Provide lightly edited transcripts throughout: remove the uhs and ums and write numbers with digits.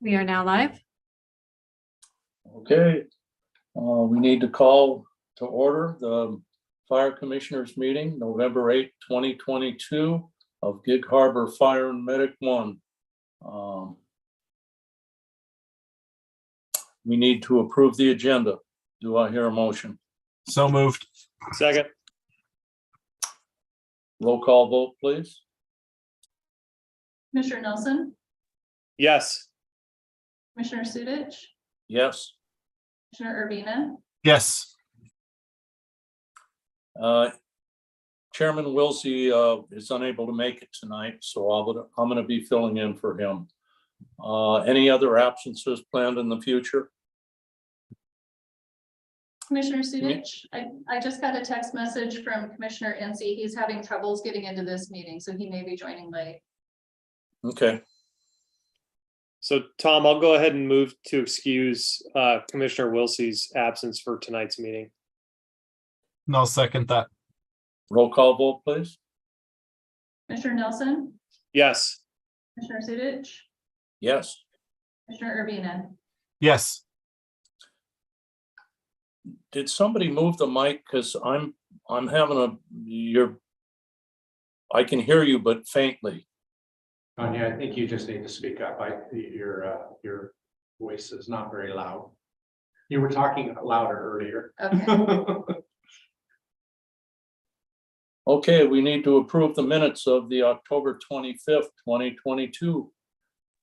We are now live. Okay, we need to call to order the Fire Commissioners meeting, November 8th, 2022 of Gig Harbor Fire and Medic 1. We need to approve the agenda. Do I hear a motion? So moved. Second. Roll call vote, please. Commissioner Nelson, Yes. Commissioner Sudich, Yes. Commissioner Urbina, Yes. Chairman Wilsey is unable to make it tonight, so I'm going to be filling in for him. Any other absences planned in the future? Commissioner Sudich, I just got a text message from Commissioner Incy. He's having troubles getting into this meeting, so he may be joining late. Okay, So Tom, I'll go ahead and move to excuse Commissioner Wilsey's absence for tonight's meeting. And I'll second that. roll call vote, please. Commissioner Nelson, Yes. Commissioner Sudich, Yes. Commissioner Urbina. Yes. Did somebody move the mic? Because I'm having I can hear you, but faintly. Tanya, I think you just need to speak up. Your voice is not very loud. You were talking louder earlier. Okay. Okay, we need to approve the minutes of the October 25th, 2022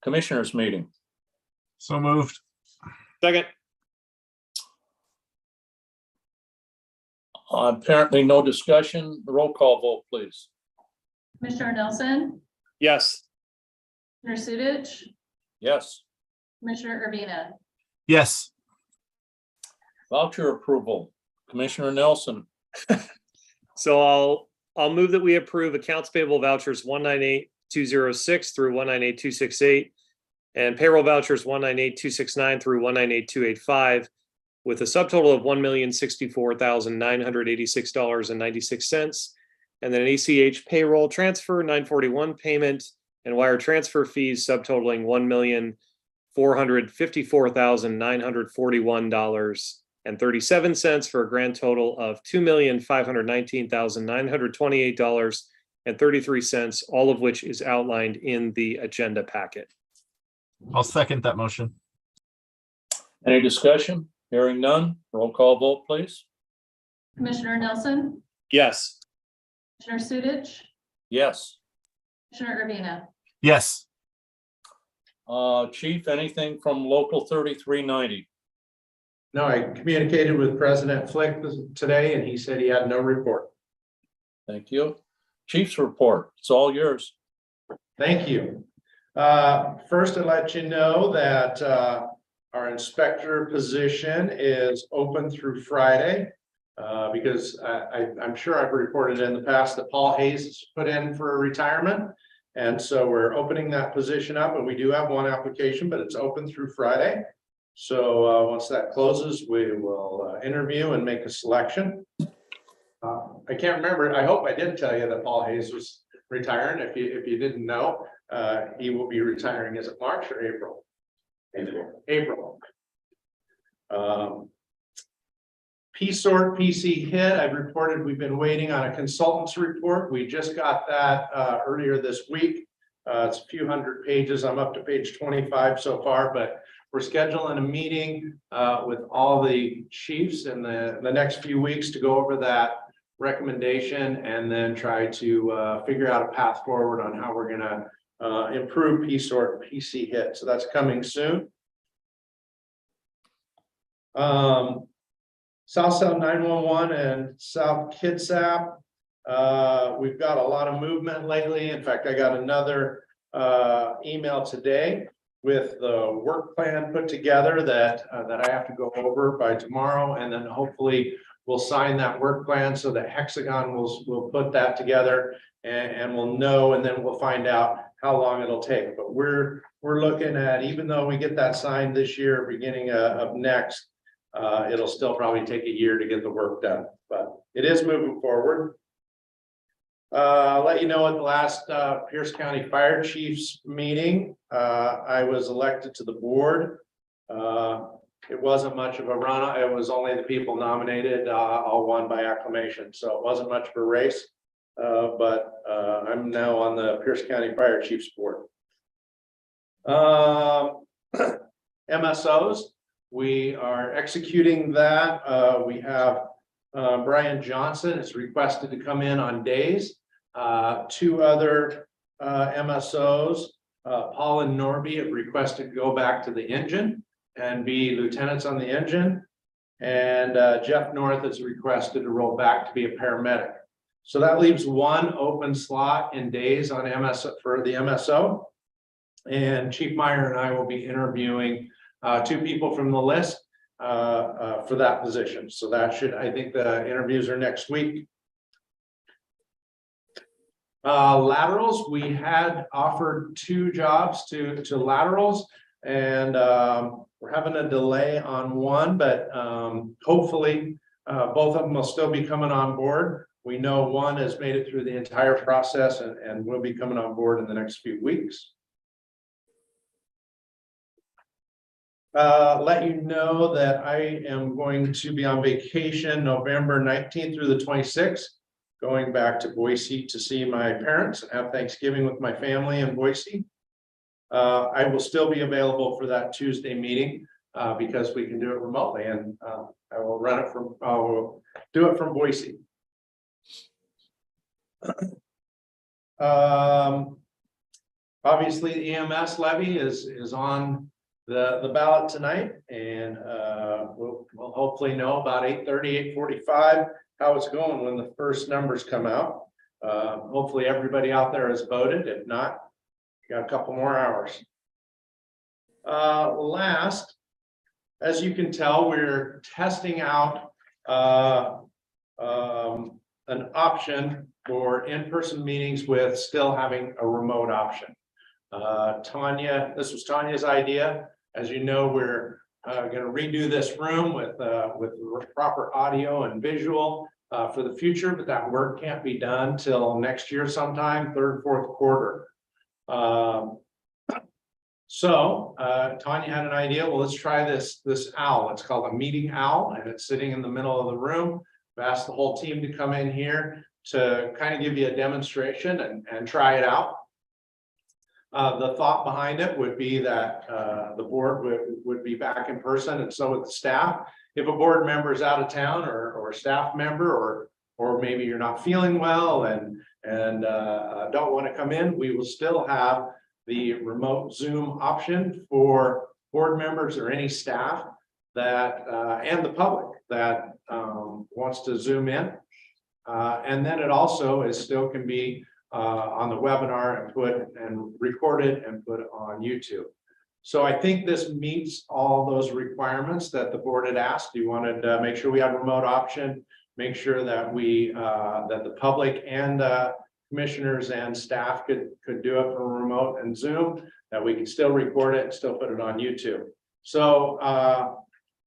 Commissioners meeting. So moved. Second. Apparently no discussion. Roll call vote, please. Commissioner Nelson, Yes. Commissioner Sudich, Yes. Commissioner Urbina. Yes. Voucher approval. Commissioner Nelson. So I'll move that we approve accounts payable vouchers 198206 through 198268 and payroll vouchers 198269 through 198285 with a subtotal of $1,064,986.96, and then an ACH payroll transfer 941 payment and wire transfer fees subtotaling $1,454,941.37 for a grand total of $2,519,928.33, all of which is outlined in the agenda packet. I'll second that motion. Any discussion? Hearing none. Roll call vote, please. Commissioner Nelson, Yes. Commissioner Sudich, Yes. Commissioner Urbina. Yes. Chief, anything from local 3390? No, I communicated with President Flick today and he said he had no report. Thank you. Chief's report. It's all yours. Thank you. First, I'd let you know that our inspector position is open through Friday. Because I'm sure I've reported in the past that Paul Hayes is put in for a retirement. And so we're opening that position up, and we do have one application, but it's open through Friday. So once that closes, we will interview and make a selection. I can't remember. I hope I did tell you that Paul Hayes was retiring. If you didn't know, he will be retiring. Is it March or April? April. P-sort PC hit. I've reported we've been waiting on a consultant's report. We just got that earlier this week. It's a few hundred pages. I'm up to page 25 so far, but we're scheduling a meeting with all the chiefs in the next few weeks to go over that recommendation and then try to figure out a path forward on how we're going to improve P-sort PC hit. So that's coming soon. South Sound 911 and South Kitsap. We've got a lot of movement lately. In fact, I got another email today with the work plan put together that I have to go over by tomorrow, and then hopefully we'll sign that work plan so that Hexagon will put that together and we'll know, and then we'll find out how long it'll take. But we're looking at, even though we get that signed this year, beginning of next. It'll still probably take a year to get the work done, but it is moving forward. I'll let you know at the last Pierce County Fire Chiefs meeting, I was elected to the board. It wasn't much of a run. It was only the people nominated, all won by acclamation. So it wasn't much of a race. But I'm now on the Pierce County Fire Chiefs Board. MSOs, we are executing that. We have Brian Johnson is requested to come in on days. Two other MSOs, Paul and Norby, have requested to go back to the engine and be lieutenants on the engine. And Jeff North is requested to roll back to be a paramedic. So that leaves one open slot in days on MSO for the MSO. And Chief Meyer and I will be interviewing two people from the list for that position. So that should, I think the interviews are next week. Laterals, we had offered 2 jobs to laterals, and we're having a delay on one, but hopefully both of them will still be coming on board. We know one has made it through the entire process and will be coming on board in the next few weeks. Let you know that I am going to be on vacation November 19th through the 26th, going back to Boise to see my parents and have Thanksgiving with my family in Boise. I will still be available for that Tuesday meeting because we can do it remotely, and I will do it from Boise. Obviously, the EMS levy is on the ballot tonight, and we'll hopefully know about 8:30, 8:45 how it's going when the first numbers come out. Hopefully everybody out there has voted. If not, you got a couple more hours. Last, as you can tell, we're testing out an option for in-person meetings with still having a remote option. Tanya, this was Tanya's idea. As you know, we're going to redo this room with proper audio and visual for the future, but that work can't be done till next year sometime, 3rd, 4th quarter. So Tanya had an idea. Well, let's try this owl. It's called a meeting owl, and it's sitting in the middle of the room. I've asked the whole team to come in here to kind of give you a demonstration and try it out. The thought behind it would be that the board would be back in person, and so would the staff. If a board member is out of town or a staff member, or maybe you're not feeling well and don't want to come in, we will still have the remote Zoom option for board members or any staff that and the public that wants to Zoom in. And then it also still can be on the webinar and recorded and put on YouTube. So I think this meets all those requirements that the board had asked. You wanted to make sure we have a remote option, make sure that that the public and commissioners and staff could do it from remote and Zoom, that we could still record it and still put it on YouTube. So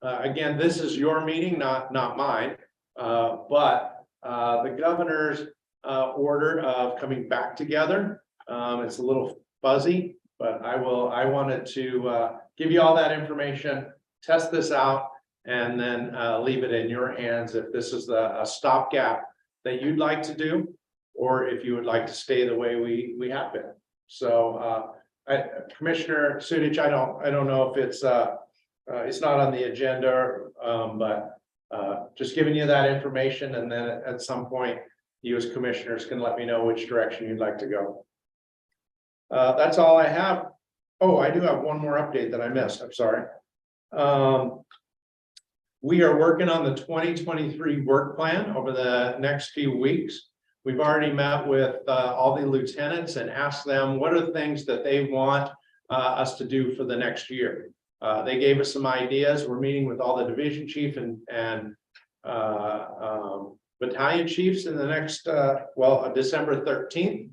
again, this is your meeting, not mine, but the governor's order of coming back together. It's a little fuzzy, but I wanted to give you all that information, test this out, and then leave it in your hands if this is a stopgap that you'd like to do, or if you would like to stay the way we have been. So Commissioner Sudich, I don't know if it's not on the agenda, but just giving you that information, and then at some point you as commissioners can let me know which direction you'd like to go. That's all I have. Oh, I do have one more update that I missed. I'm sorry. We are working on the 2023 work plan over the next few weeks. We've already met with all the lieutenants and asked them what are the things that they want us to do for the next year. They gave us some ideas. We're meeting with all the division chief and battalion chiefs in the next, December 13th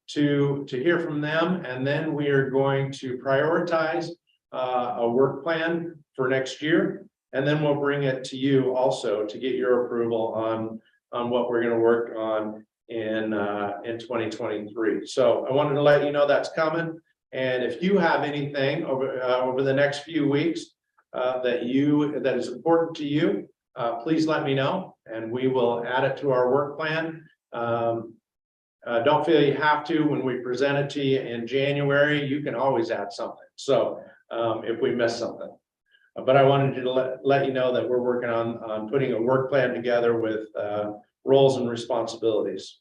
to hear from them. And then we are going to prioritize a work plan for next year. And then we'll bring it to you also to get your approval on what we're going to work on in 2023. So I wanted to let you know that's coming. And if you have anything over the next few weeks that is important to you, please let me know and we will add it to our work plan. Don't feel you have to. When we present it to you in January, you can always add something. So if we miss something. But I wanted to let you know that we're working on putting a work plan together with roles and responsibilities.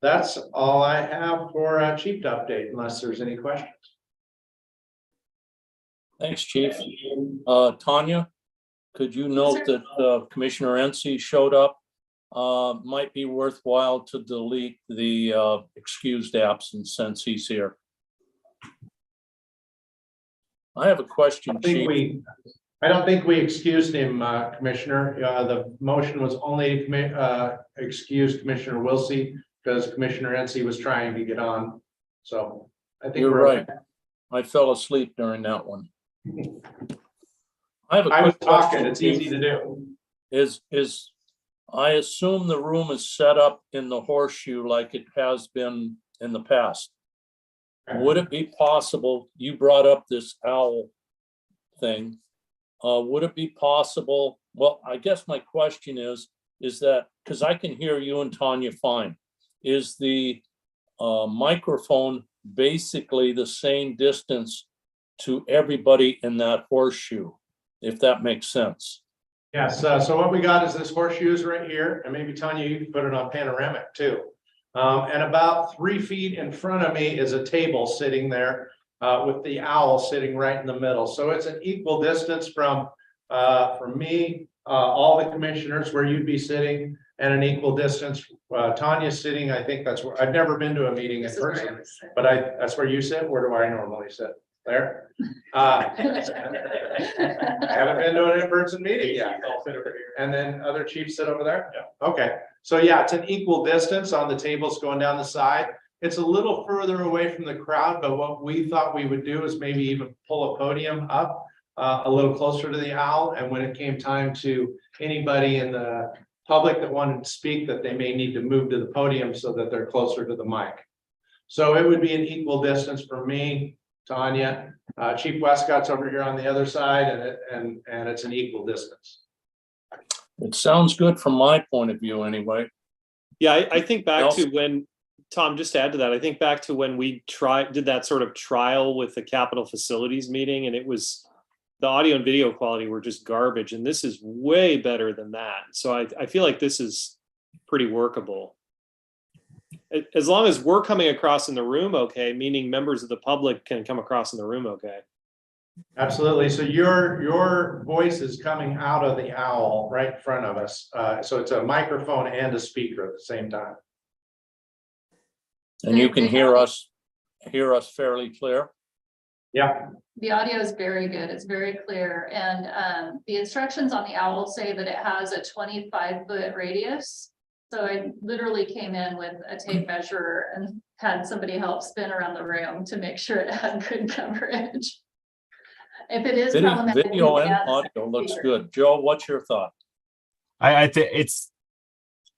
That's all I have for a chief update, unless there's any questions. Thanks, Chief. Tanya, could you note that Commissioner NC showed up? Might be worthwhile to delete the excused absence since he's here. I have a question, Chief. I don't think we excused him, Commissioner. The motion was only excuse Commissioner Wilsey because Commissioner NC was trying to get on. So I think You're we're right. okay. I fell asleep during that one. I have a I was quick question, talking. It's Chief. easy to do. Is I assume the room is set up in the horseshoe like it has been in the past. Would it be possible, you brought up this owl thing. Would it be possible, well, I guess my question is that, because I can hear you and Tanya fine, is the microphone basically the same distance to everybody in that horseshoe, if that makes sense? Yes, so what we got is this horseshoes right here, and maybe Tanya, you can put it on panoramic too. And about 3 feet in front of me is a table sitting there with the owl sitting right in the middle. So it's an equal distance from me, all the commissioners where you'd be sitting, and an equal distance. Tanya's sitting, I think that's where, I've never been to a meeting in person, but that's where you sit. Where do I normally sit? There. I haven't been to an in-person meeting yet. And then other chiefs sit over there? Yeah. Okay, so yeah, it's an equal distance on the tables going down the side. It's a little further away from the crowd, but what we thought we would do is maybe even pull a podium up a little closer to the owl. And when it came time to anybody in the public that wanted to speak, that they may need to move to the podium so that they're closer to the mic. So it would be an equal distance for me, Tanya, Chief Westcott's over here on the other side, and it's an equal distance. It sounds good from my point of view anyway. Yeah, I think back to when, Tom, just to add to that, I think back to when we did that sort of trial with the Capitol Facilities meeting, and it was, the audio and video quality were just garbage, and this is way better than that. So I feel like this is pretty workable. As long as we're coming across in the room okay, meaning members of the public can come across in the room okay. Absolutely. So your voice is coming out of the owl right in front of us. So it's a microphone and a speaker at the same time. And you can hear us fairly clear? Yeah. The audio is very good. It's very clear. And the instructions on the owl say that it has a 25-foot radius. So I literally came in with a tape measure and had somebody help spin around the room to make sure it had good coverage. If it is problematic, Video and audio looks good. Joe, what's your thought? I think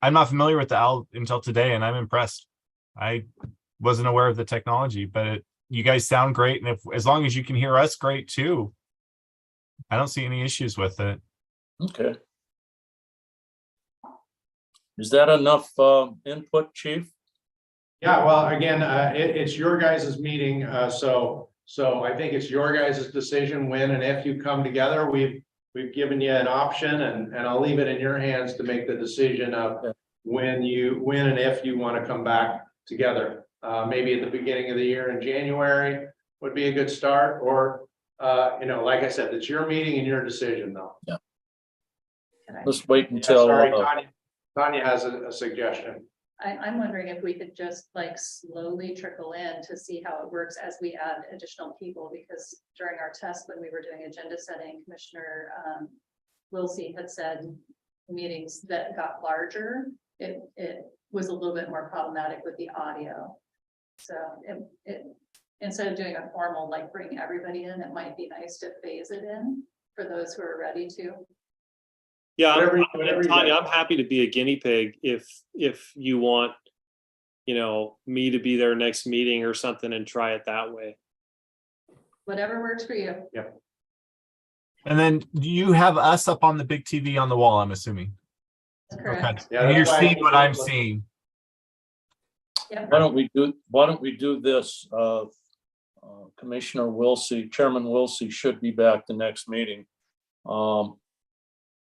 I'm not familiar with the owl until today, and I'm impressed. I wasn't aware of the technology, but you guys sound great, and as long as you can hear us great too, I don't see any issues with it. Okay. Is that enough input, Chief? Yeah, well, again, it's your guys' meeting, so I think it's your guys' decision when and if you come together. We've given you an option, and I'll leave it in your hands to make the decision of when and if you want to come back together. Maybe at the beginning of the year in January would be a good start, or like I said, it's your meeting and your decision, though. Yeah. Let's wait until. Sorry, Tanya has a suggestion. I'm wondering if we could just like slowly trickle in to see how it works as we add additional people, because during our test, when we were doing agenda setting, Commissioner Wilsey had said meetings that got larger, it was a little bit more problematic with the audio. So instead of doing a formal, like bring everybody in, it might be nice to phase it in for those who are ready to. Yeah, Whatever you Tanya, guys- I'm happy to be a guinea pig if you want, me to be there next meeting or something and try it that way. Whatever works for you. And then you have us up on the big TV on the wall, I'm assuming. That's Okay. correct. Yeah, And you're that's why I seeing keep what I'm looking. seeing. Yep. Why don't we do this? Commissioner Wilsey, Chairman Wilsey should be back the next meeting.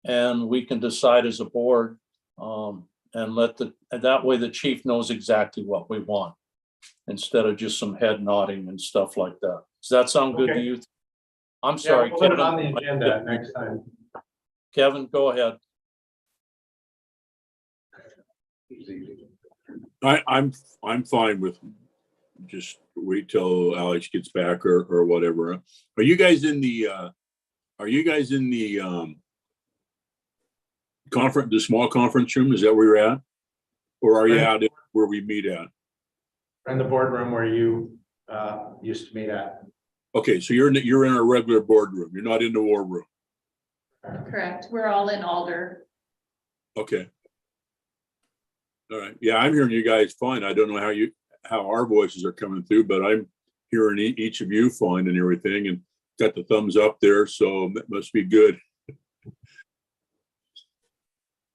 And we can decide as a board, and that way the chief knows exactly what we want, instead of just some head nodding and stuff like that. Does that sound good to Okay. you? I'm Yeah, sorry, we'll put it Kevin. on the agenda next time. Kevin, go ahead. I'm fine with just wait till Alex gets back or whatever. Are you guys in the conference, the small conference room? Is that where you're at? Or are you out where we meet at? In the boardroom where you used to meet at. Okay, so you're in a regular boardroom. You're not in the war room. Correct. We're all in Alder. Okay. All right. Yeah, I'm hearing you guys fine. I don't know how our voices are coming through, but I'm hearing each of you fine and everything, and got the thumbs up there, so that must be good.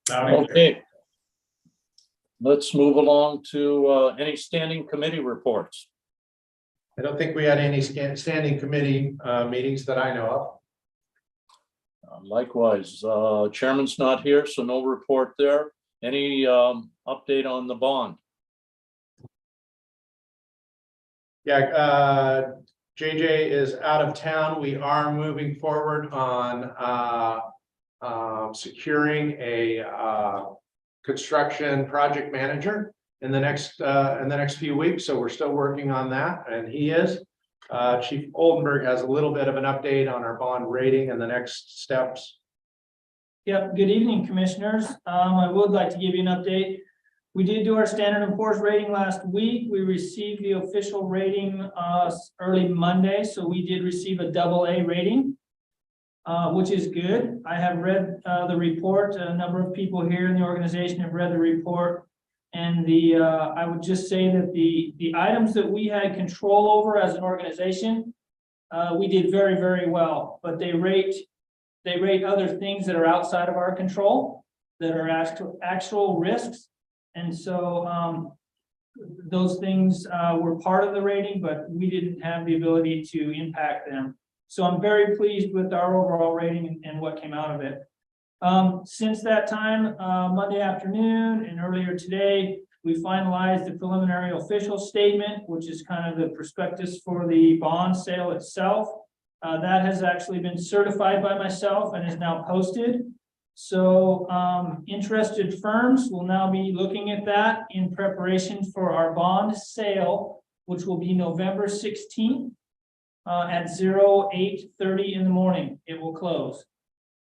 Okay. Let's move along to any standing committee reports. I don't think we had any standing committee meetings that I know of. Likewise, chairman's not here, so no report there. Any update on the bond? Yeah, JJ is out of town. We are moving forward on securing a construction project manager in the next few weeks. So we're still working on that, and he is. Chief Oldenburg has a little bit of an update on our bond rating and the next steps. Yep, good evening, commissioners. I would like to give you an update. We did do our Standard & Poor's rating last week. We received the official rating early Monday, so we did receive a AA rating, which is good. I have read the report. A number of people here in the organization have read the report. And I would just say that the items that we had control over as an organization, we did very, very well, but they rate other things that are outside of our control, that are actual risks. And so those things were part of the rating, but we didn't have the ability to impact them. So I'm very pleased with our overall rating and what came out of it. Since that time, Monday afternoon and earlier today, we finalized the preliminary official statement, which is kind of the prospectus for the bond sale itself. That has actually been certified by myself and is now posted. So interested firms will now be looking at that in preparation for our bond sale, which will be November 16th at 08:30 in the morning. It will close.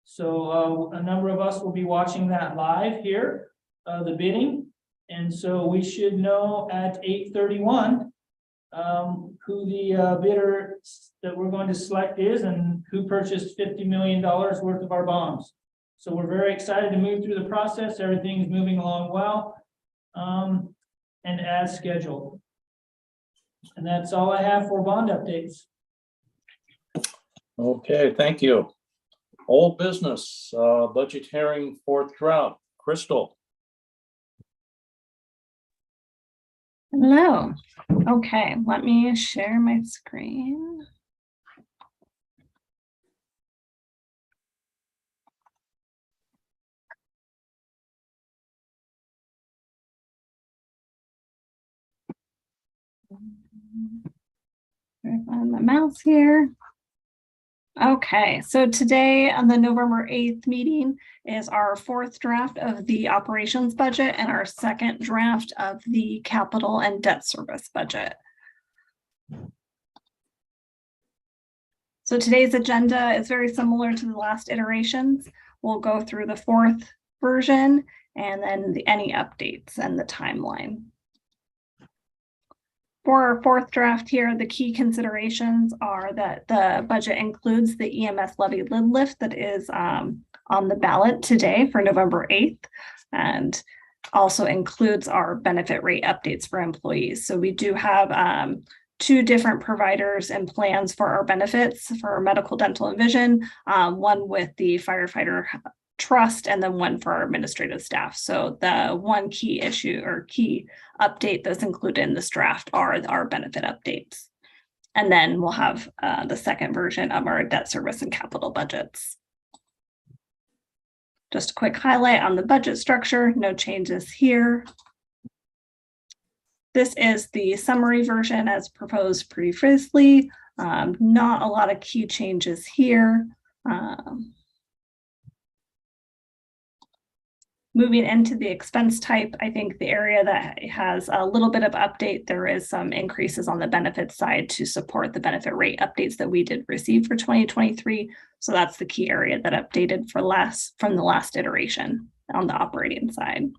So a number of us will be watching that live here, the bidding. And so we should know at 8:31 who the bidder that we're going to select is and who purchased $50 million worth of our bonds. So we're very excited to move through the process. Everything is moving along well and as scheduled. And that's all I have for bond updates. Okay, thank you. Old business, budget hearing, fourth draft. Crystal. Hello. Okay, let me share my screen. Find my mouse here. Okay, so today on the November 8th meeting is our fourth draft of the operations budget and our second draft of the capital and debt service budget. So today's agenda is very similar to the last iterations. We'll go through the fourth version and then any updates and the timeline. For our fourth draft here, the key considerations are that the budget includes the EMS levy lid lift that is on the ballot today for November 8th, and also includes our benefit rate updates for employees. So we do have two different providers and plans for our benefits for medical, dental, and vision, one with the firefighter trust and then one for our administrative staff. So the one key issue or key update that's included in this draft are our benefit updates. And then we'll have the second version of our debt service and capital budgets. Just a quick highlight on the budget structure, no changes here. This is the summary version as proposed previously. Not a lot of key changes here. Moving into the expense type, I think the area that has a little bit of update, there is some increases on the benefits side to support the benefit rate updates that we did receive for 2023. So that's the key area that updated from the last iteration on the operating side.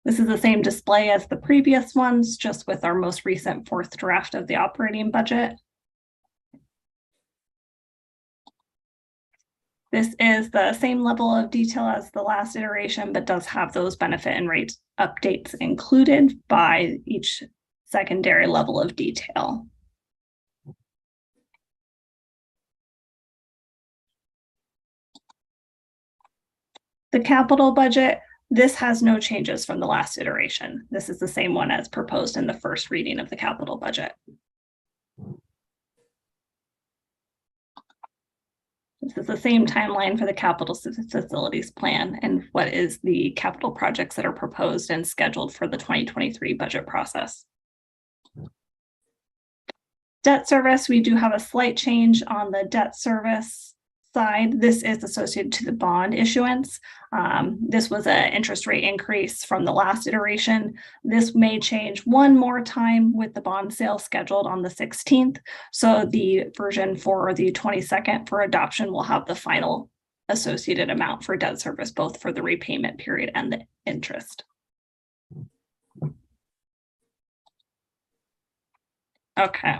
This is the same display as the previous ones, just with our most recent fourth draft of the operating budget. This is the same level of detail as the last iteration, but does have those benefit and rate updates included by each secondary level of detail. The capital budget, this has no changes from the last iteration. This is the same one as proposed in the first reading of the capital budget. This is the same timeline for the capital facilities plan and what is the capital projects that are proposed and scheduled for the 2023 budget process. Debt service, we do have a slight change on the debt service side. This is associated to the bond issuance. This was an interest rate increase from the last iteration. This may change one more time with the bond sale scheduled on the 16th. So the version for the 22nd for adoption will have the final associated amount for debt service, both for the repayment period and the interest. Okay.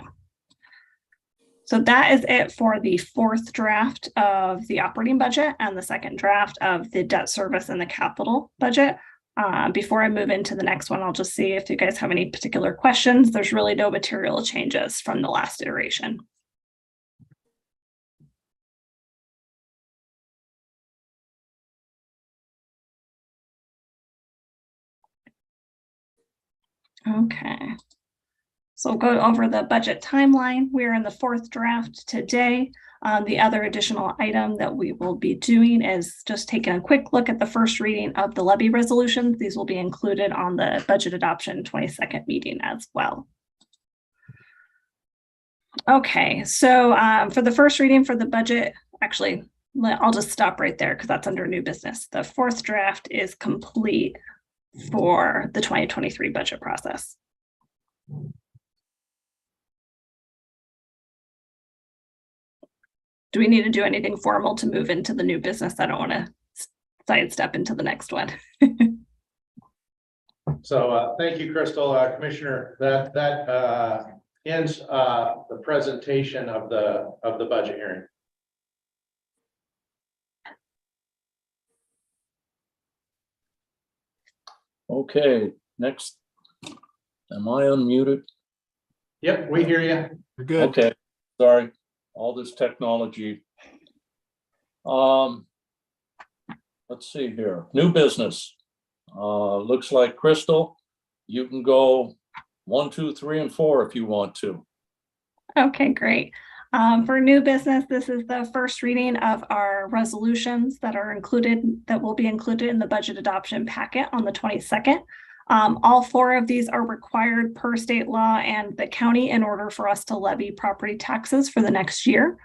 So that is it for the fourth draft of the operating budget and the second draft of the debt service and the capital budget. Before I move into the next one, I'll just see if you guys have any particular questions. There's really no material changes from the last iteration. Okay. So we'll go over the budget timeline. We're in the fourth draft today. The other additional item that we will be doing is just taking a quick look at the first reading of the levy resolutions. These will be included on the budget adoption 22nd meeting as well. Okay, so for the first reading for the budget, actually, I'll just stop right there because that's under new business. The fourth draft is complete for the 2023 budget process. Do we need to do anything formal to move into the new business? I don't want to sidestep into the next one. So thank you, Crystal. Commissioner, that ends the presentation of the budget hearing. Okay, next. Am I unmuted? Yep, we hear you. You're good. Okay, sorry, all this technology. Let's see here, new business. Looks like Crystal, you can go 1, 2, 3, and 4 if you want to. Okay, great. For new business, this is the first reading of our resolutions that will be included in the budget adoption packet on the 22nd. All 4 of these are required per state law and the county in order for us to levy property taxes for the next year.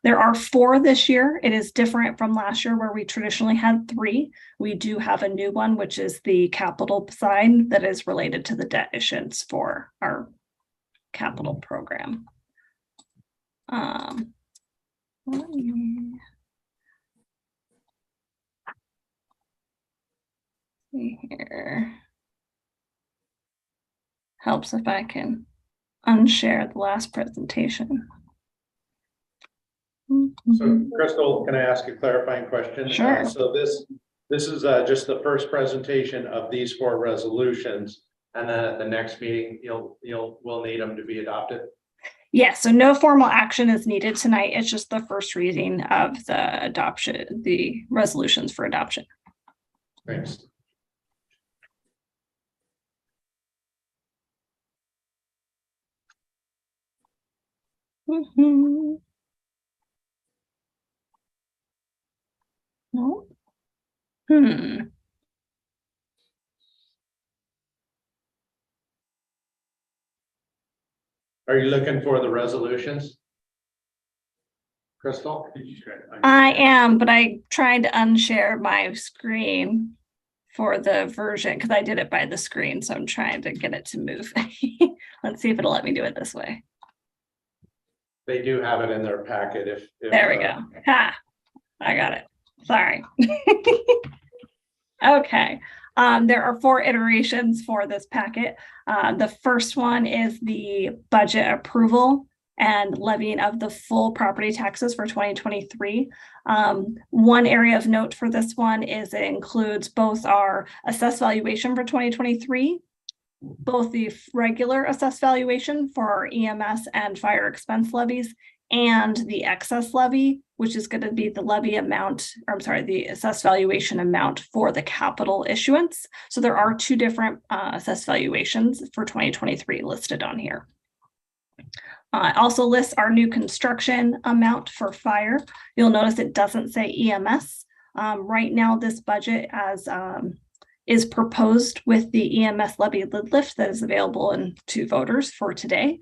There are 4 this year. It is different from last year where we traditionally had 3. We do have a new one, which is the capital side that is related to the debt issuance for our capital program. Let me see here. Helps if I can unshare the last presentation. Okay. So Crystal, can I ask a clarifying question? Sure. So this is just the first presentation of these 4 resolutions. And then at the next meeting, we'll need them to be adopted. Yeah, so no formal action is needed tonight. It's just the first reading of the adoption, the resolutions for adoption. Thanks. Mhm. No. Are you looking for the resolutions? Crystal? I am, but I tried to unshare my screen for the version because I did it by the screen. So I'm trying to get it to move. Let's see if it'll let me do it this way. They do have it in their packet if There we go. Ha, I got it. Sorry. Okay. There are 4 iterations for this packet. The first one is the budget approval and levying of the full property taxes for 2023. One area of note for this one is it includes both our assessed valuation for 2023, both the regular assessed valuation for our EMS and fire expense levies, and the excess levy, which is going to be the levy amount, or I'm sorry, the assessed valuation amount for the capital issuance. So there are 2 different assessed valuations for 2023 listed on here. It also lists our new construction amount for fire. You'll notice it doesn't say EMS. Right now, this budget as is proposed with the EMS levy lid lift that is available to voters for today.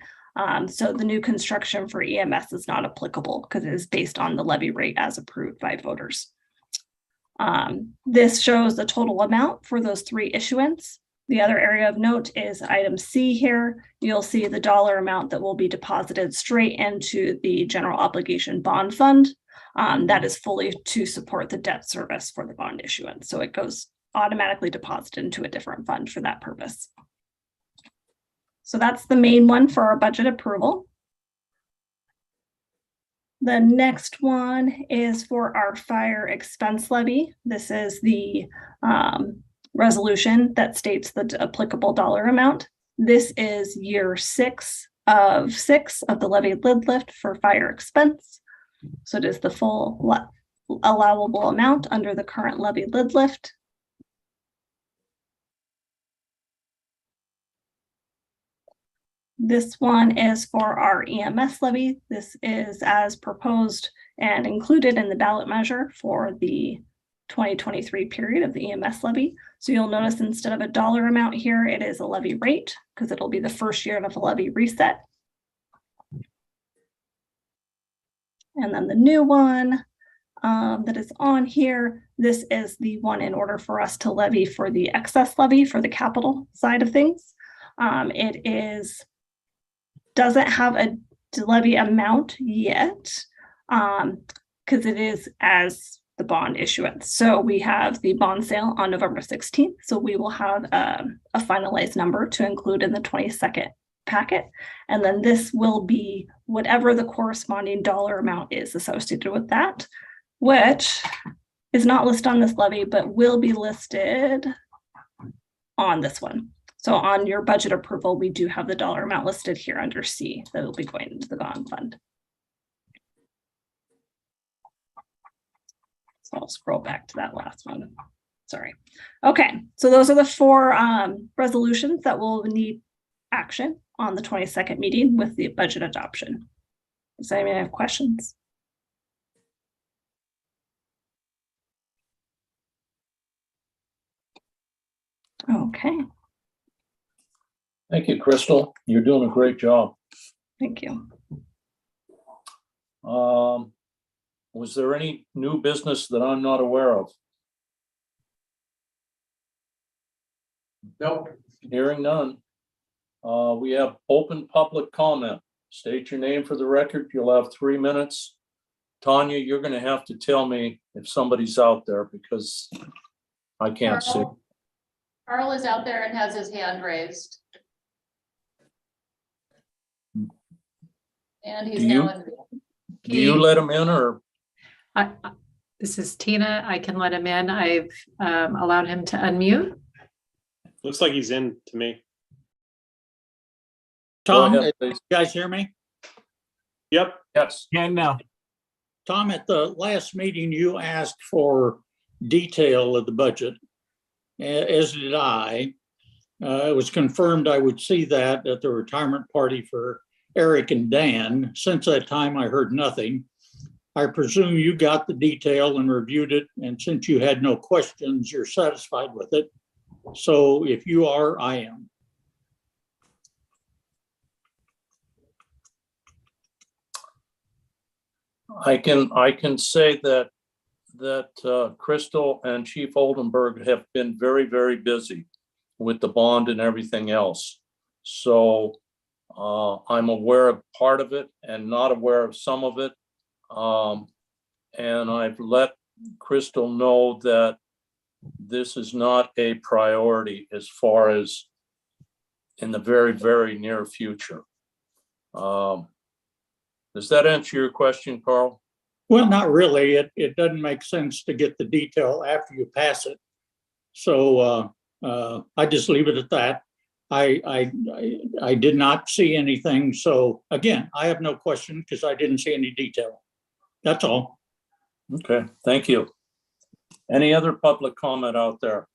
So the new construction for EMS is not applicable because it is based on the levy rate as approved by voters. This shows the total amount for those 3 issuance. The other area of note is item C here. You'll see the dollar amount that will be deposited straight into the general obligation bond fund. That is fully to support the debt service for the bond issuance. So it goes automatically deposited into a different fund for that purpose. So that's the main one for our budget approval. The next one is for our fire expense levy. This is the resolution that states the applicable dollar amount. This is year 6 of the levy lid lift for fire expense. So it is the full allowable amount under the current levy lid lift. This one is for our EMS levy. This is as proposed and included in the ballot measure for the 2023 period of the EMS levy. So you'll notice instead of a dollar amount here, it is a levy rate because it'll be the first year of a levy reset. And then the new one that is on here, this is the one in order for us to levy for the excess levy for the capital side of things. It doesn't have a levy amount yet because it is as the bond issuance. So we have the bond sale on November 16th. So we will have a finalized number to include in the 22nd packet. And then this will be whatever the corresponding dollar amount is associated with that, which is not listed on this levy, but will be listed on this one. So on your budget approval, we do have the dollar amount listed here under C that will be going into the bond fund. So I'll scroll back to that last one. Sorry. Okay, so those are the 4 resolutions that will need action on the 22nd meeting with the budget adoption. Does anyone have questions? Okay, Thank you, Crystal. You're doing a great job. thank you. Was there any new business that I'm not aware of? Nope. Hearing none. We have open public comment. State your name for the record. You'll have 3 minutes. Tanya, you're going to have to tell me if somebody's out there because I can't see. Carl is out there and has his hand raised. And he's Do you? now in. Do you let him in or? This is Tina. I can let him in. I've allowed him to unmute. Looks like he's in to me. Go Tom, ahead, you please. guys hear me? Yep. Yes. And now, Tom, at the last meeting, you asked for detail of the budget, as did I. It was confirmed I would see that at the retirement party for Eric and Dan. Since that time, I heard nothing. I presume you got the detail and reviewed it, and since you had no questions, you're satisfied with it. So if you are, I am. I can say that Crystal and Chief Oldenburg have been very, very busy with the bond and everything else. So I'm aware of part of it and not aware of some of it. And I've let Crystal know that this is not a priority as far as in the very, very near future. Does that answer your question, Carl? Well, not really. It doesn't make sense to get the detail after you pass it. So I just leave it at that. I did not see anything. So again, I have no question because I didn't see any detail. That's all. Okay, thank you. Any other public comment out there?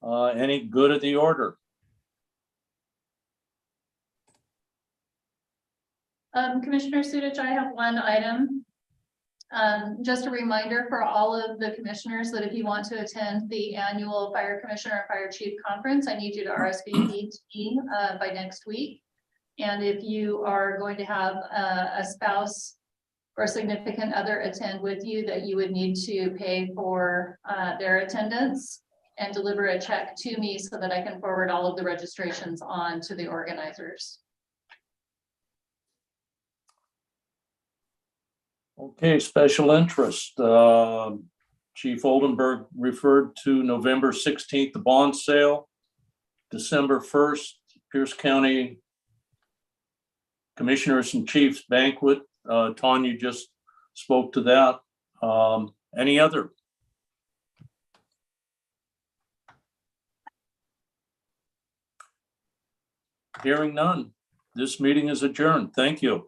Any good of the order? Commissioner Sudich, I have one item. Just a reminder for all of the commissioners that if you want to attend the annual Fire Commissioner and Fire Chief Conference, I need you to RSVP to me by next week. And if you are going to have a spouse or significant other attend with you, that you would need to pay for their attendance and deliver a check to me so that I can forward all of the registrations on to the organizers. Okay, special interest. Chief Oldenburg referred to November 16th, the bond sale. December 1st, Pierce County Commissioners and Chiefs Banquet. Tanya just spoke to that. Any other? Hearing none. This meeting is adjourned. Thank you.